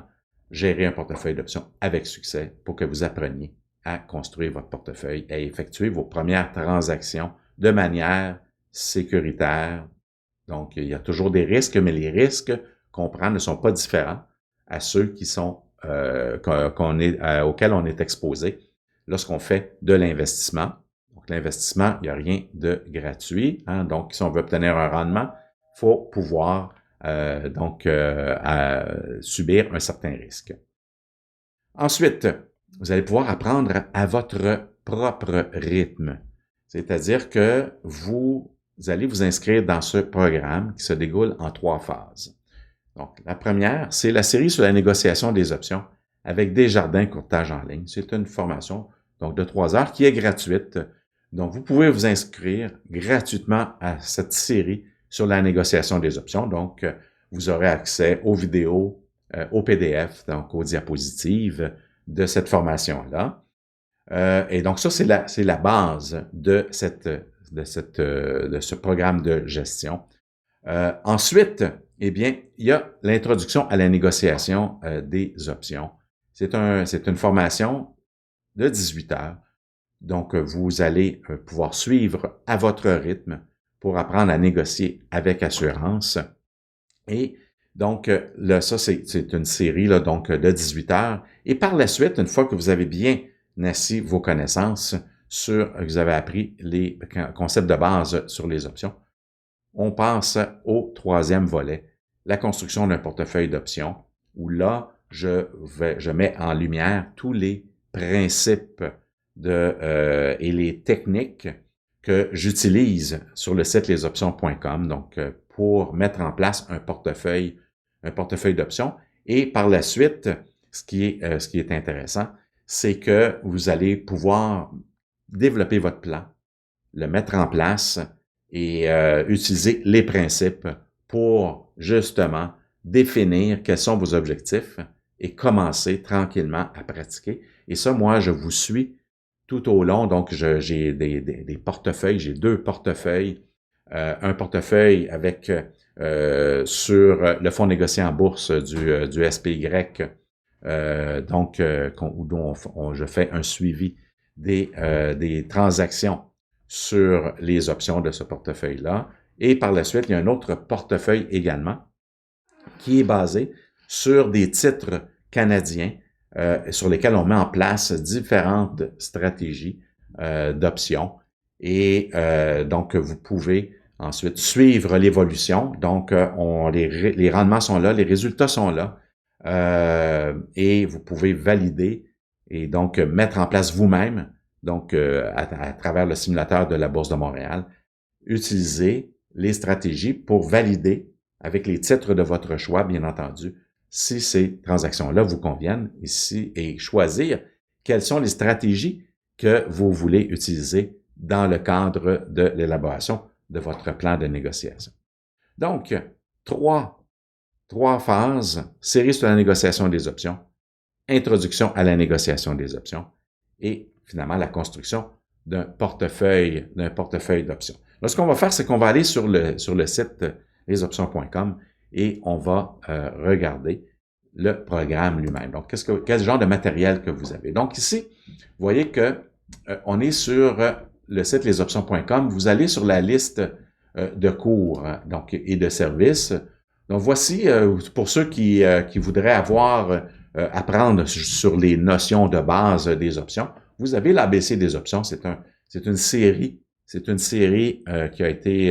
gérer un portefeuille d'options avec succès pour que vous appreniez à construire votre portefeuille et à effectuer vos premières transactions de manière sécuritaire. Donc, il y a toujours des risques, mais les risques qu'on prend ne sont pas différents à ceux qui sont auxquels on est exposé lorsqu'on fait de l'investissement. Donc, l'investissement, il n'y a rien de gratuit. Hein? Donc, si on veut obtenir un rendement, il faut pouvoir subir un certain risque. Ensuite, vous allez pouvoir apprendre à votre propre rythme. C'est-à-dire que vous allez vous inscrire dans ce programme qui se déroule en 3 phases. Donc, la première, c'est la série sur la négociation des options avec Desjardins Courtage en ligne. C'est une formation donc de 3 heures qui est gratuite. Donc, vous pouvez vous inscrire gratuitement à cette série sur la négociation des options. Donc, vous aurez accès aux vidéos, aux PDF, donc aux diapositives de cette formation-là. Et donc, ça, c'est la base de ce programme de gestion. Ensuite, eh bien, il y a l'introduction à la négociation des options. C'est une formation de 18 heures. Donc, vous allez pouvoir suivre à votre rythme pour apprendre à négocier avec assurance. Et donc, là, ça, c'est une série là, donc, de 18 heures. Et par la suite, une fois que vous avez bien assis vos connaissances que vous avez appris les concepts de base sur les options, on passe au 3e volet, la construction d'un portefeuille d'options, où là, je mets en lumière tous les principes et les techniques que j'utilise sur le site lesoptions.com, donc pour mettre en place un portefeuille d'options. Et par la suite, ce qui est intéressant, c'est que vous allez pouvoir développer votre plan, le mettre en place et utiliser les principes pour justement définir quels sont vos objectifs et commencer tranquillement à pratiquer. Et ça, moi, je vous suis tout au long. Donc, j'ai des portefeuilles, j'ai 2 portefeuilles. Un portefeuille avec sur le fonds négocié en bourse du SPY, où je fais un suivi des transactions sur les options de ce portefeuille-là. Et par la suite, il y a un autre portefeuille également qui est basé sur des titres canadiens sur lesquels on met en place différentes stratégies d'options. Et donc, vous pouvez ensuite suivre l'évolution. Donc, les rendements sont là, les résultats sont là. Et vous pouvez valider et donc mettre en place vous-même, donc à travers le simulateur de la Bourse de Montréal, utiliser les stratégies pour valider avec les titres de votre choix, bien entendu, si ces transactions-là vous conviennent et choisir quelles sont les stratégies que vous voulez utiliser dans le cadre de l'élaboration de votre plan de négociation. Donc, trois phases, série sur la négociation des options, introduction à la négociation des options et finalement la construction d'un portefeuille d'options. Là, ce qu'on va faire, c'est qu'on va aller sur le site lesoptions.com et on va regarder le programme lui-même. Donc, quel genre de matériel que vous avez. Donc ici, vous voyez que on est sur le site lesoptions.com. Vous allez sur la liste de cours donc, et de services. Donc, voici, pour ceux qui voudraient apprendre sur les notions de base des options, vous avez l'ABC des options. C'est une série qui a été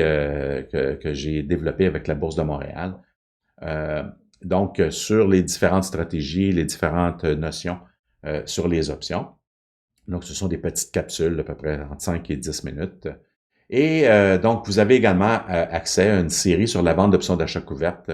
que j'ai développée avec la Bourse de Montréal. Donc, sur les différentes stratégies, les différentes notions sur les options. Donc, ce sont des petites capsules d'à peu près entre 5 et 10 minutes. Et donc, vous avez également accès à une série sur la vente d'options d'achat couvertes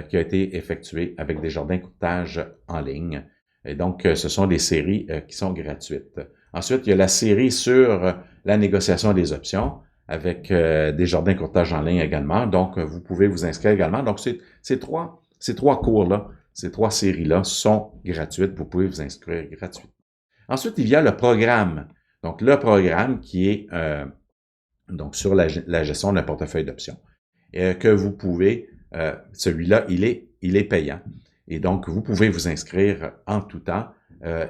qui a été effectuée avec Desjardins Courtage en ligne. Et donc, ce sont des séries qui sont gratuites. Ensuite, il y a la série sur la négociation des options avec Desjardins Courtage en ligne également. Donc, vous pouvez vous inscrire également. Donc, ces trois cours-là, ces trois séries-là sont gratuites. Vous pouvez vous inscrire gratuitement. Ensuite, il y a le programme. Donc, le programme qui est donc sur la gestion d'un portefeuille d'options. Que vous pouvez, celui-là, il est payant. Et donc, vous pouvez vous inscrire en tout temps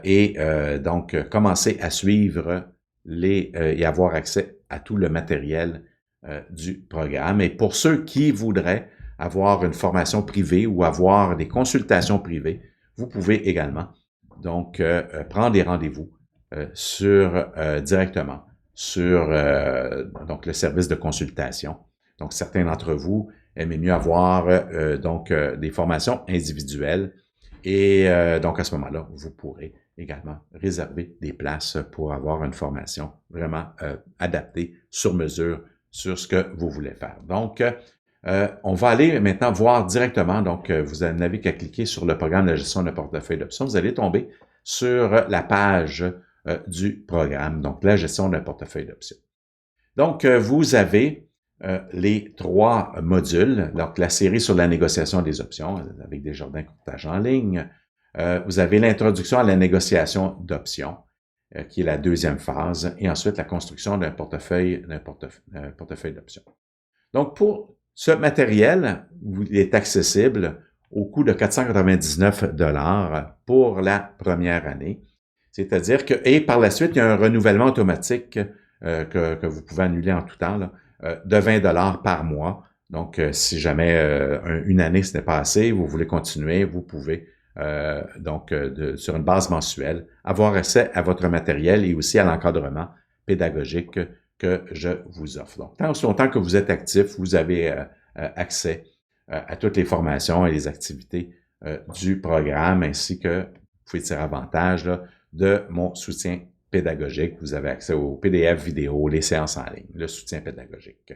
et donc commencer à suivre et avoir accès à tout le matériel du programme. Et pour ceux qui voudraient avoir une formation privée ou avoir des consultations privées, vous pouvez également donc prendre des rendez-vous directement sur donc le service de consultation. Donc, certains d'entre vous aimez mieux avoir des formations individuelles et donc à ce moment-là, vous pourrez également réserver des places pour avoir une formation vraiment adaptée sur mesure sur ce que vous voulez faire. Donc, on va aller maintenant voir directement, donc vous n'avez qu'à cliquer sur le programme de gestion de portefeuille d'options, vous allez tomber sur la page du programme, donc la gestion d'un portefeuille d'options. Donc, vous avez les trois modules, donc la série sur la négociation des options avec Desjardins Courtage en ligne. Vous avez l'introduction à la négociation d'options, qui est la deuxième phase, et ensuite la construction d'un portefeuille d'options. Donc, pour ce matériel, il est accessible au coût de 499 $ pour la première année. C'est-à-dire que, et par la suite, il y a un renouvellement automatique que vous pouvez annuler en tout temps là, de 20 $ par mois. Donc, si jamais une année ce n'est pas assez, vous voulez continuer, vous pouvez sur une base mensuelle avoir accès à votre matériel et aussi à l'encadrement pédagogique que je vous offre. Donc, tant aussi longtemps que vous êtes actif, vous avez accès à toutes les formations et les activités du programme, ainsi que vous pouvez tirer avantage là, de mon soutien pédagogique. Vous avez accès aux PDF vidéo, les séances en ligne, le soutien pédagogique.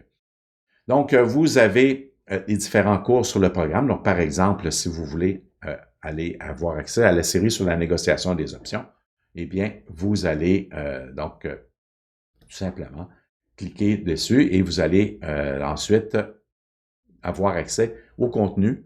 Donc, vous avez les différents cours sur le programme. Donc, par exemple, si vous voulez aller avoir accès à la série sur la négociation des options, eh bien, vous allez tout simplement cliquer dessus et vous allez ensuite avoir accès au contenu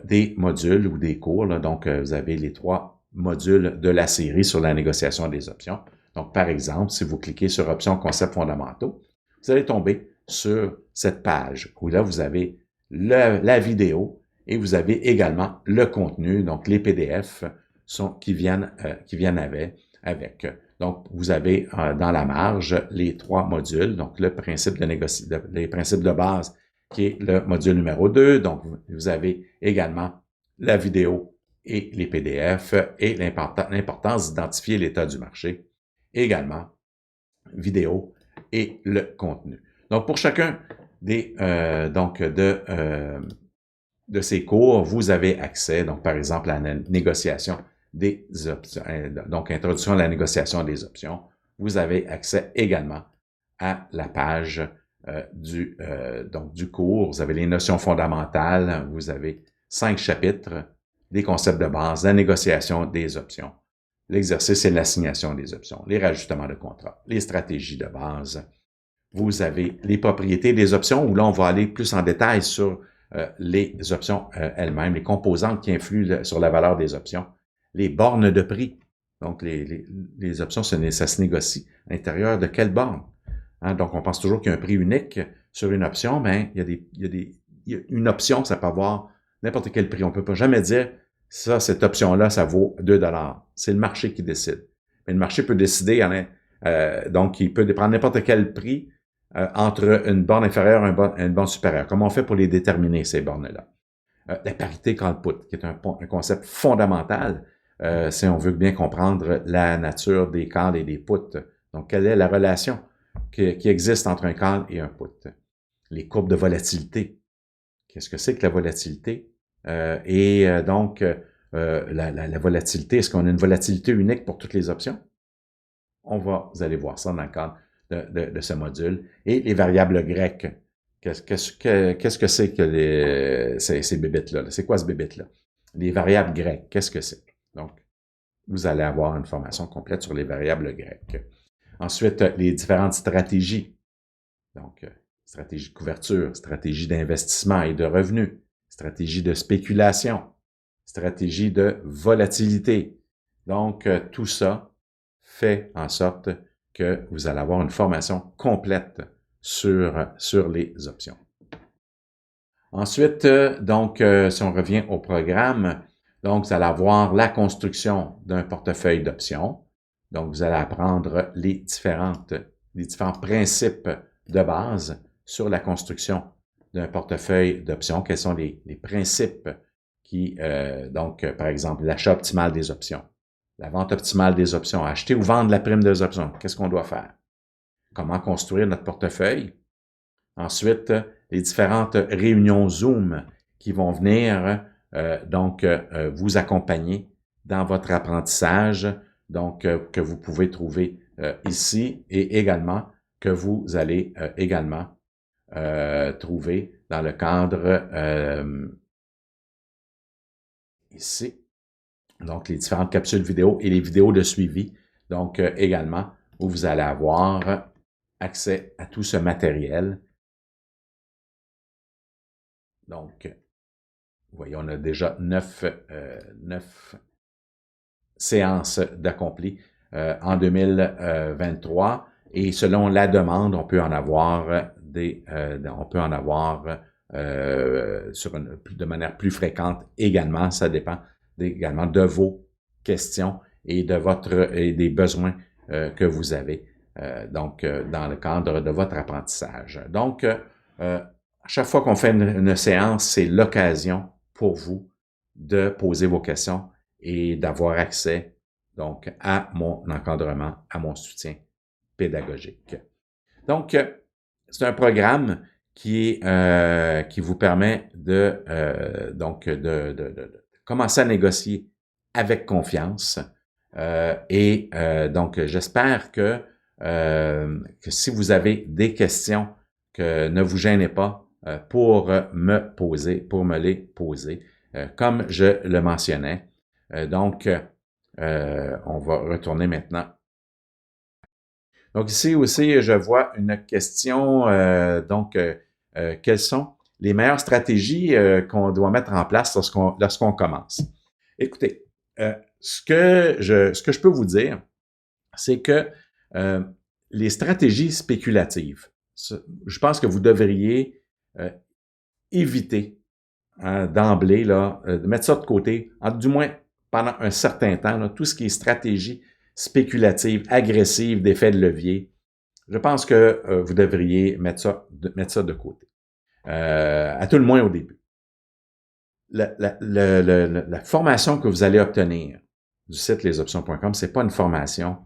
des modules ou des cours. Là. Donc, vous avez les trois modules de la série sur la négociation des options. Donc, par exemple, si vous cliquez sur Options, concepts fondamentaux, vous allez tomber sur cette page où là, vous avez la vidéo et vous avez également le contenu, donc les PDF qui viennent avec. Donc, vous avez dans la marge les trois modules, donc les principes de base qui est le module numéro 2. Donc, vous avez également la vidéo et les PDF et l'importance d'identifier l'état du marché. Également, vidéo et le contenu. Donc, pour chacun de ces cours, vous avez accès, donc par exemple, à la négociation des options, donc introduction à la négociation des options. Vous avez accès également à la page du cours. Vous avez les notions fondamentales, vous avez 5 chapitres, des concepts de base, la négociation des options, l'exercice et l'assignation des options, les rajustements de contrat, les stratégies de base, vous avez les propriétés des options, où là, on va aller plus en détail sur les options elles-mêmes, les composantes qui influent sur la valeur des options, les bornes de prix. Donc, les options, ça se négocie à l'intérieur de quelle borne? Hein, donc, on pense toujours qu'il y a un prix unique sur une option, mais il y a une option, ça peut avoir n'importe quel prix. On ne peut pas jamais dire, ça, cette option-là, ça vaut 2 $. C'est le marché qui décide. Mais le marché peut décider, donc, il peut prendre n'importe quel prix entre une borne inférieure et une borne supérieure. Comment on fait pour les déterminer, ces bornes-là? La parité call-put, qui est un concept fondamental si on veut bien comprendre la nature des calls et des puts. Donc, quelle est la relation qui existe entre un call et un put? Les courbes de volatilité. Qu'est-ce que c'est que la volatilité? Donc, la volatilité, est-ce qu'on a une volatilité unique pour toutes les options? Vous allez voir ça dans le cadre de ce module. Et les variables grecques. Qu'est-ce que c'est que ces bébites-là? C'est quoi ce bébite-là? Les variables grecques, qu'est-ce que c'est? Donc, vous allez avoir une formation complète sur les variables grecques. Ensuite, les différentes stratégies. Donc, stratégie de couverture, stratégie d'investissement et de revenus, stratégie de spéculation, stratégie de volatilité. Donc, tout ça fait en sorte que vous allez avoir une formation complète sur les options. Ensuite, si on revient au programme, donc vous allez avoir la construction d'un portefeuille d'options. Donc, vous allez apprendre les différents principes de base sur la construction d'un portefeuille d'options. Quels sont les principes qui, par exemple, l'achat optimal des options, la vente optimale des options, acheter ou vendre la prime des options. Qu'est-ce qu'on doit faire? Comment construire notre portefeuille? Ensuite, les différentes réunions Zoom qui vont venir vous accompagner dans votre apprentissage, donc que vous pouvez trouver ici et également que vous allez également trouver dans le cadre ici. Donc, les différentes capsules vidéo et les vidéos de suivi. Donc, également, où vous allez avoir accès à tout ce matériel. Donc, vous voyez, on a déjà 9 séances d'accompli en 2023. Et selon la demande, on peut en avoir de manière plus fréquente également. Ça dépend également de vos questions et des besoins que vous avez dans le cadre de votre apprentissage. Donc, à chaque fois qu'on fait une séance, c'est l'occasion pour vous de poser vos questions et d'avoir accès donc à mon encadrement, à mon soutien pédagogique. Donc, c'est un programme qui vous permet de commencer à négocier avec confiance. Donc, j'espère que si vous avez des questions, que ne vous gênez pas pour me les poser. Comme je le mentionnais. On va retourner maintenant. Donc ici aussi, je vois une question. Quelles sont les meilleures stratégies qu'on doit mettre en place lorsqu'on commence? Écoutez, ce que je peux vous dire, c'est que les stratégies spéculatives, je pense que vous devriez éviter d'emblée de mettre ça de côté, du moins pendant un certain temps, là, tout ce qui est stratégie spéculative, agressive, d'effet de levier, je pense que vous devriez mettre ça de côté. À tout le moins au début. La formation que vous allez obtenir du site lesoptions.com, c'est pas une formation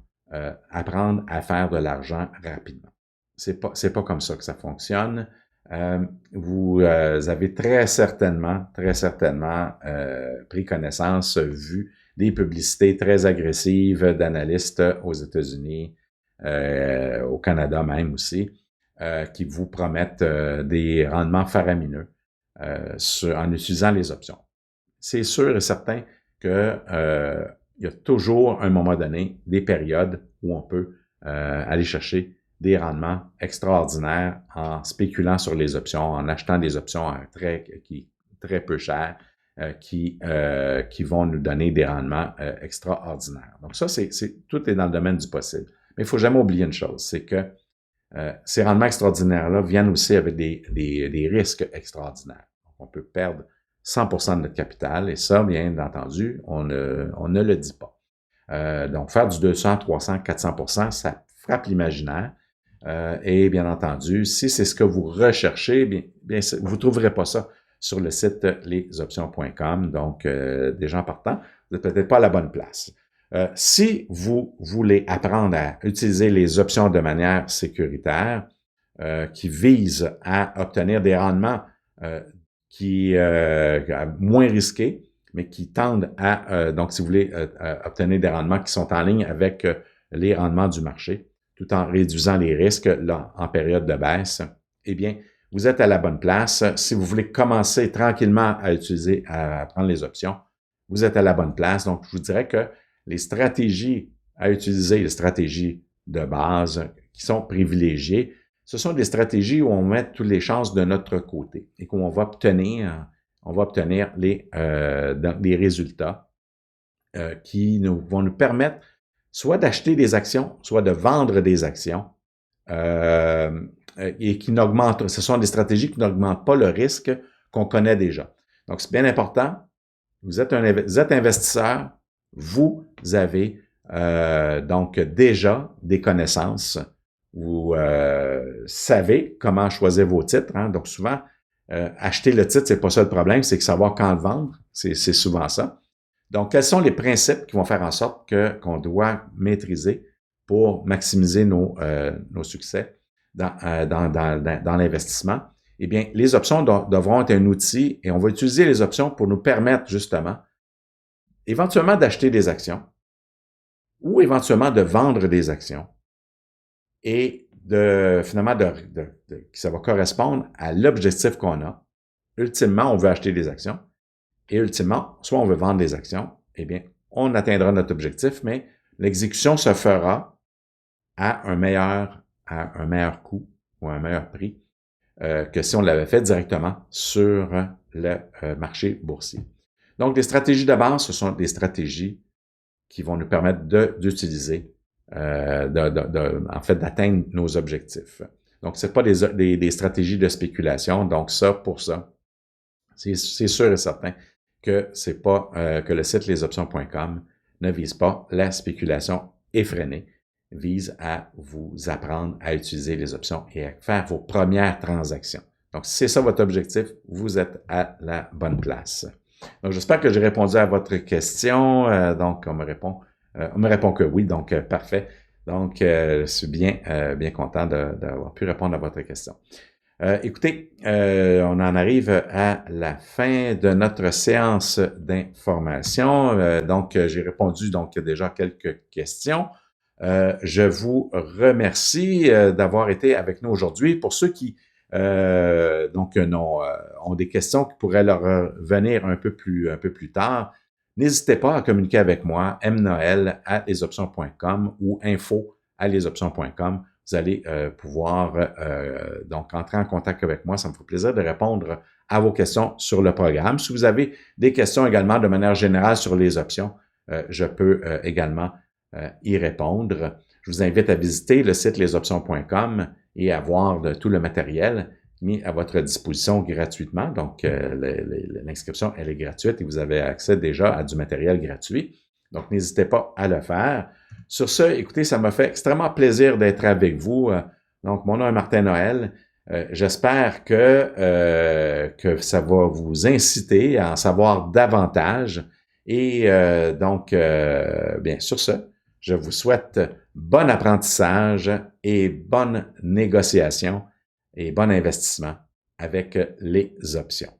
apprendre à faire de l'argent rapidement. C'est pas comme ça que ça fonctionne. Vous avez très certainement pris connaissance, vu des publicités très agressives d'analystes aux États-Unis, au Canada même aussi, qui vous promettent des rendements faramineux en utilisant les options. C'est sûr et certain que il y a toujours, à un moment donné, des périodes où on peut aller chercher des rendements extraordinaires en spéculant sur les options, en achetant des options très peu chères, qui vont nous donner des rendements extraordinaires. Donc ça, tout est dans le domaine du possible. Mais il faut jamais oublier une chose, c'est que ces rendements extraordinaires-là viennent aussi avec des risques extraordinaires. Donc, on peut perdre 100% de notre capital, et ça, bien entendu, on ne le dit pas. Donc, faire du 200, 300, 400%, ça frappe l'imaginaire. Et bien entendu, si c'est ce que vous recherchez, bien vous ne trouverez pas ça sur le site lesoptions.com. Donc, déjà en partant, vous n'êtes peut-être pas à la bonne place. Si vous voulez apprendre à utiliser les options de manière sécuritaire, qui visent à obtenir des rendements moins risqués, mais qui tendent donc si vous voulez obtenir des rendements qui sont en ligne avec les rendements du marché, tout en réduisant les risques là, en période de baisse, eh bien, vous êtes à la bonne place. Si vous voulez commencer tranquillement à prendre les options, vous êtes à la bonne place. Donc, je vous dirais que les stratégies à utiliser, les stratégies de base qui sont privilégiées, ce sont des stratégies où on met toutes les chances de notre côté et qu'on va obtenir des résultats qui vont nous permettre soit d'acheter des actions, soit de vendre des actions, et qui n'augmentent, ce sont des stratégies qui n'augmentent pas le risque qu'on connaît déjà. Donc, c'est bien important. Vous êtes investisseur, vous avez donc déjà des connaissances. Vous savez comment choisir vos titres. Hein? Donc, souvent, acheter le titre, c'est pas ça le problème, c'est que savoir quand le vendre. C'est souvent ça. Donc, quels sont les principes qui vont faire en sorte qu'on doit maîtriser pour maximiser nos succès dans l'investissement? Eh bien, les options devront être un outil et on va utiliser les options pour nous permettre justement éventuellement d'acheter des actions ou éventuellement de vendre des actions et finalement ça va correspondre à l'objectif qu'on a. Ultimement, on veut acheter des actions. Et ultimement, soit on veut vendre des actions, eh bien, on atteindra notre objectif, mais l'exécution se fera à un meilleur coût ou à un meilleur prix que si on l'avait fait directement sur le marché boursier. Donc, des stratégies de base, ce sont des stratégies qui vont nous permettre d'utiliser, en fait, d'atteindre nos objectifs. Donc, c'est pas des stratégies de spéculation. Donc, pour ça, c'est sûr et certain que c'est pas que le site lesoptions.com ne vise pas la spéculation effrénée, vise à vous apprendre à utiliser les options et à faire vos premières transactions. Donc, si c'est ça votre objectif, vous êtes à la bonne place. Donc, j'espère que j'ai répondu à votre question. Donc, on me répond que oui, donc parfait. Donc, je suis bien content d'avoir pu répondre à votre question. Écoutez, on en arrive à la fin de notre séance d'information. Donc, j'ai répondu déjà quelques questions. Je vous remercie d'avoir été avec nous aujourd'hui. Pour ceux qui ont des questions qui pourraient leur venir un peu plus tard, n'hésitez pas à communiquer avec moi, mnoel@lesoptions.com ou info@lesoptions.com. Vous allez pouvoir donc entrer en contact avec moi. Ça me fait plaisir de répondre à vos questions sur le programme. Si vous avez des questions également de manière générale sur les options, je peux également y répondre. Je vous invite à visiter le site lesoptions.com et à voir tout le matériel mis à votre disposition gratuitement. Donc, l'inscription, elle est gratuite et vous avez accès déjà à du matériel gratuit. Donc, n'hésitez pas à le faire. Sur ce, écoutez, ça m'a fait extrêmement plaisir d'être avec vous. Donc, mon nom est Martin Noël. J'espère que ça va vous inciter à en savoir davantage. Et bien, sur ce, je vous souhaite bon apprentissage et bonne négociation et bon investissement avec les options.